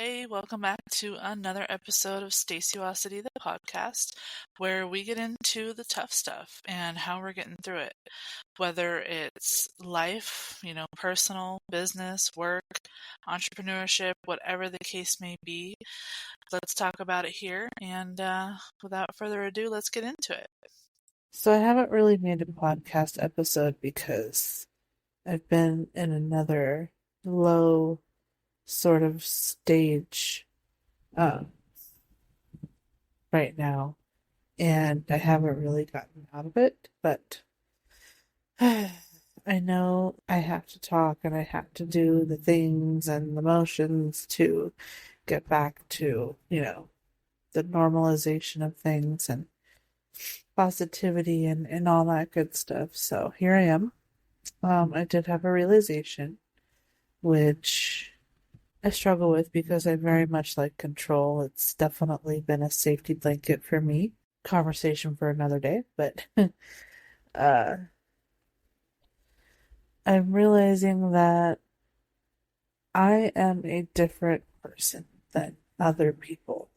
Hey, welcome back to another episode of Staceyosity, the podcast, where we get into the tough stuff and how we're getting through it. Whether it's life, personal, business, work, entrepreneurship, whatever the case may be, let's talk about it here. And without further ado, let's get into it. So I haven't really made a podcast episode because I've been in another low sort of stage uh, right now, and I haven't really gotten out of it, but I know I have to talk and I have to do the things and the motions to get back to, the normalization of things and positivity and all that good stuff. So here I am. I did have a realization, which I struggle with because I very much like control. It's definitely been a safety blanket for me. Conversation for another day, but uh, I'm realizing that I am a different person than other people.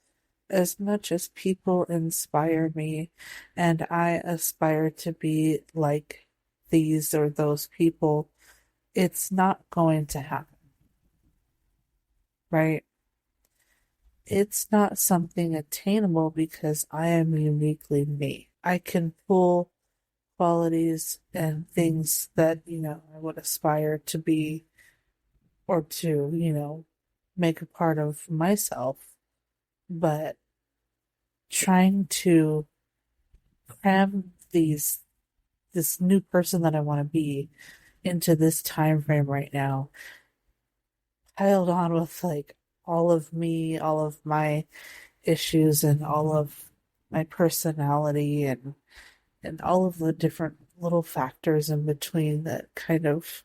As much as people inspire me and I aspire to be like these or those people, it's not going to happen, right? It's not something attainable because I am uniquely me. I can pull qualities and things that, I would aspire to be or to, make a part of myself, but trying to cram this new person that I want to be into this time frame right now, piled on with like all of me, all of my issues and all of my personality and all of the different little factors in between that kind of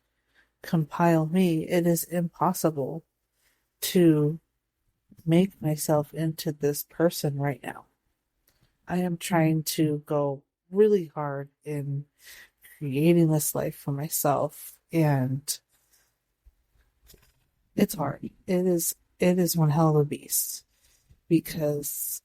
compile me. It is impossible to make myself into this person right now. I am trying to go really hard in creating this life for myself, and it's hard. It is one hell of a beast because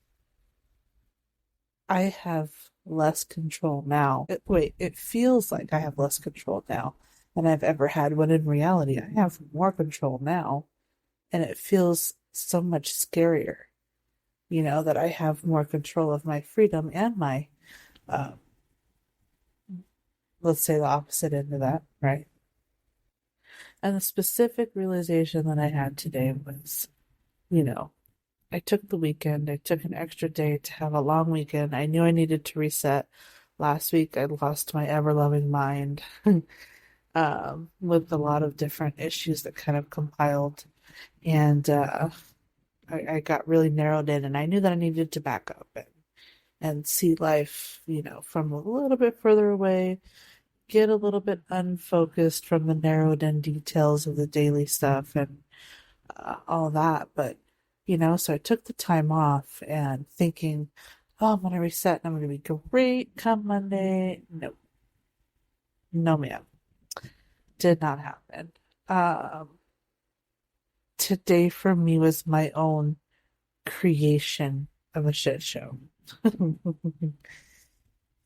I have less control now. It feels like I have less control now than I've ever had, when in reality I have more control now, and it feels so much scarier, that I have more control of my freedom and my, uh, let's say the opposite end of that, right? And the specific realization that I had today was, I took the weekend, I took an extra day to have a long weekend. I knew I needed to reset. Last week, I lost my ever-loving mind with a lot of different issues that kind of compiled. And I got really narrowed in, and I knew that I needed to back up and see life, from a little bit further away, get a little bit unfocused from the narrowed in details of the daily stuff and all that. But, so I took the time off and thinking, oh, I'm going to reset and I'm going to be great come Monday. No, no, ma'am. Did not happen. Today for me was my own creation of a shit show.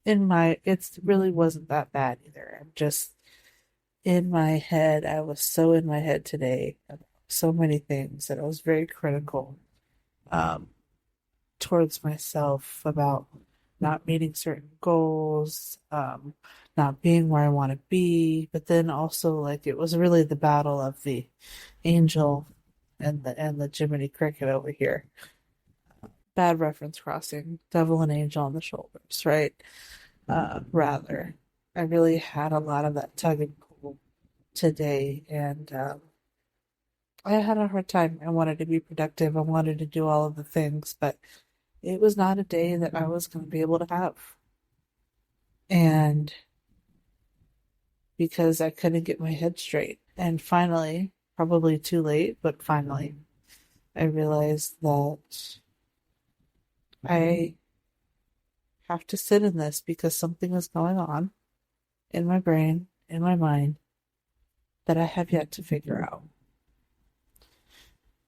It really wasn't that bad either. I'm just in my head. I was so in my head today about so many things that I was very critical towards myself about not meeting certain goals, not being where I want to be. But then also, like, it was really the battle of the angel and the Jiminy Cricket over here. Bad reference crossing, devil and angel on the shoulders, right? Rather, I really had a lot of that tug and pull today, and I had a hard time. I wanted to be productive. I wanted to do all of the things, but it was not a day that I was going to be able to have. And because I couldn't get my head straight. And finally, probably too late, but finally, I realized that I have to sit in this because something is going on in my brain, in my mind, that I have yet to figure out.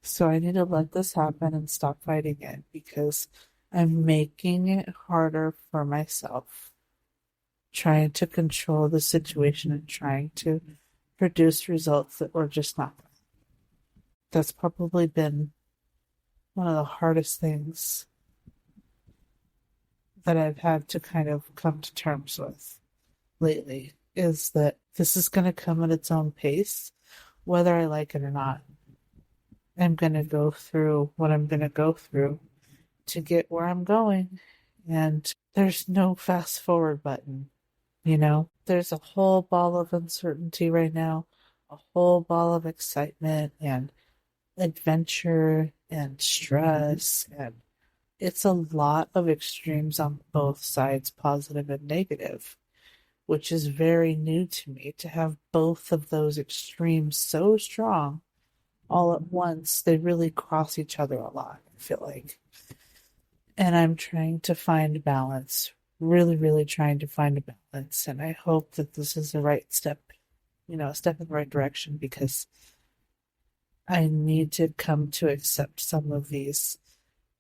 So I need to let this happen and stop fighting it because I'm making it harder for myself, trying to control the situation and trying to produce results that were just not. That's probably been one of the hardest things that I've had to kind of come to terms with lately is that this is going to come at its own pace, whether I like it or not. I'm going to go through what I'm going to go through to get where I'm going. And there's no fast forward button, you know? There's a whole ball of uncertainty right now, a whole ball of excitement and adventure and stress. And it's a lot of extremes on both sides, positive and negative, which is very new to me to have both of those extremes so strong all at once. They really cross each other a lot, I feel like. And I'm trying to find balance, really, really trying to find a balance. And I hope that this is the right step, a step in the right direction because I need to come to accept some of these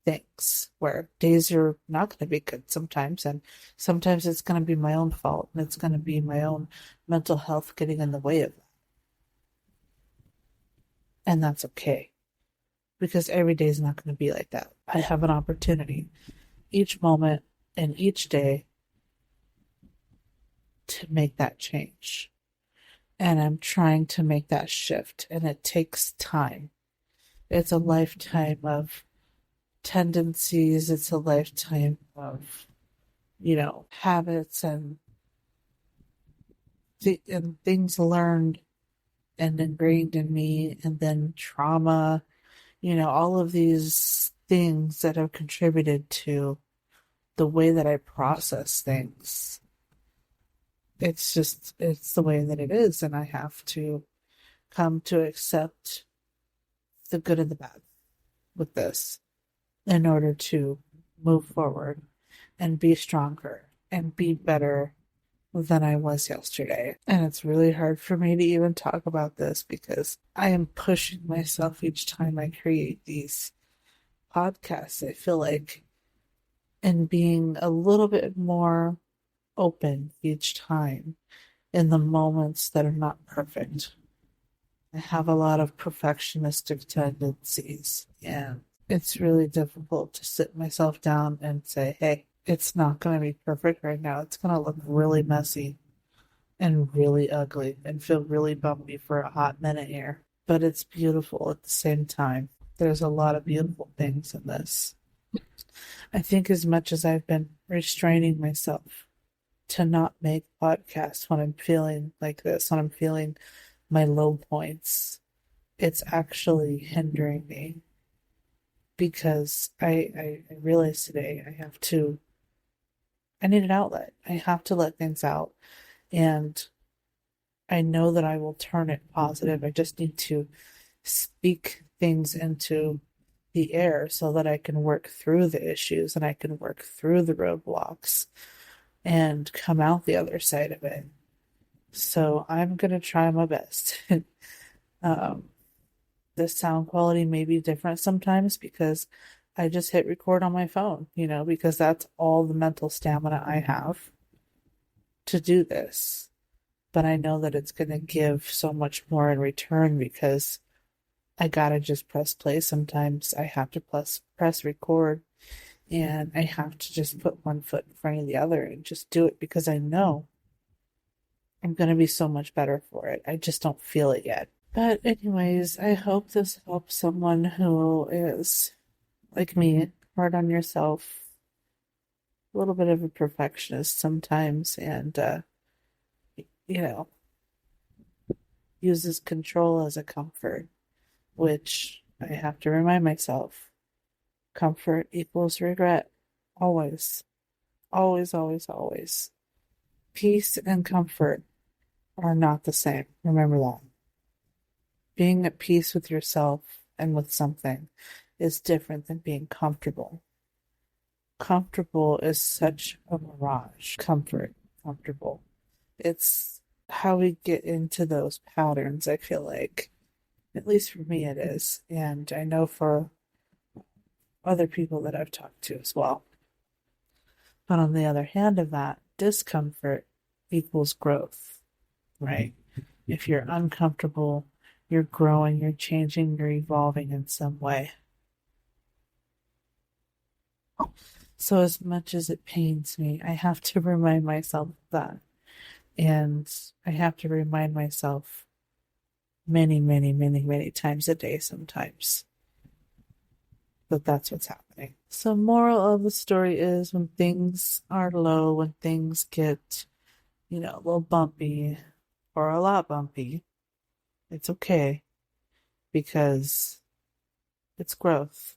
things where days are not going to be good sometimes. And sometimes it's going to be my own fault and it's going to be my own mental health getting in the way of that. And that's okay because every day is not going to be like that. I have an opportunity each moment and each day to make that change. And I'm trying to make that shift, and it takes time. It's a lifetime of tendencies, it's a lifetime of, habits and things learned and ingrained in me, and then trauma, all of these things that have contributed to the way that I process things. It's the way that it is, and I have to come to accept the good and the bad with this in order to move forward and be stronger and be better than I was yesterday. And it's really hard for me to even talk about this because I am pushing myself each time I create these podcasts. I feel like, and being a little bit more open each time in the moments that are not perfect. I have a lot of perfectionistic tendencies, and it's really difficult to sit myself down and say, hey, it's not going to be perfect right now. It's going to look really messy and really ugly and feel really bumpy for a hot minute here. But it's beautiful at the same time. There's a lot of beautiful things in this. I think as much as I've been restraining myself to not make podcasts when I'm feeling like this, when I'm feeling my low points, it's actually hindering me because I realized today I need an outlet. I have to let things out. And I know that I will turn it positive. I just need to speak things into the air so that I can work through the issues and I can work through the roadblocks and come out the other side of it. So I'm going to try my best. um, the sound quality may be different sometimes because I just hit record on my phone, because that's all the mental stamina I have to do this. But I know that it's going to give so much more in return because I gotta just press play. Sometimes I have to press record and I have to just put one foot in front of the other and just do it because I know I'm going to be so much better for it. I just don't feel it yet. But anyways, I hope this helps someone who is, like me, hard on yourself, a little bit of a perfectionist sometimes, and, you know, uses control as a comfort, which I have to remind myself, comfort equals regret. Always. Always, always, always. Peace and comfort are not the same. Remember that. Being at peace with yourself and with something is different than being comfortable. Comfortable is such a mirage. Comfortable. It's how we get into those patterns, I feel like. At least for me it is. And I know for other people that I've talked to as well. But on the other hand of that, discomfort equals growth, right? If you're uncomfortable, you're growing, you're changing, you're evolving in some way. So as much as it pains me, I have to remind myself of that. And I have to remind myself many, many, many, many times a day sometimes that that's what's happening. So moral of the story is when things are low, when things get, a little bumpy or a lot bumpy, it's okay because it's growth.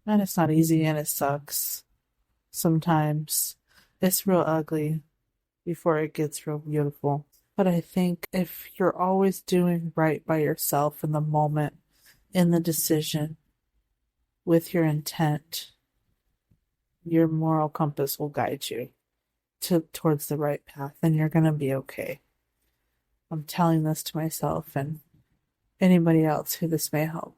And it's not easy and it sucks. Sometimes it's real ugly before it gets real beautiful. But I think if you're always doing right by yourself in the moment, in the decision, with your intent, your moral compass will guide you towards the right path, and you're going to be okay. I'm telling this to myself and anybody else who this may help.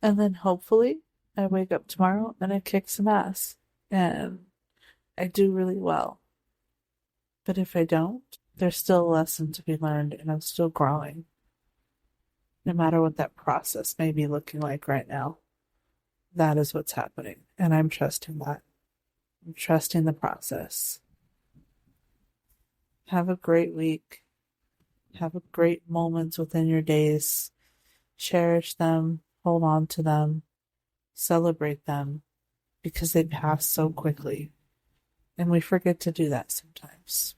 And then hopefully I wake up tomorrow and I kick some ass and I do really well. But if I don't, there's still a lesson to be learned and I'm still growing. No matter what that process may be looking like right now, that is what's happening. And I'm trusting that. I'm trusting the process. Have a great week. Have a great moments within your days. Cherish them. Hold on to them. Celebrate them because they pass so quickly. And we forget to do that sometimes.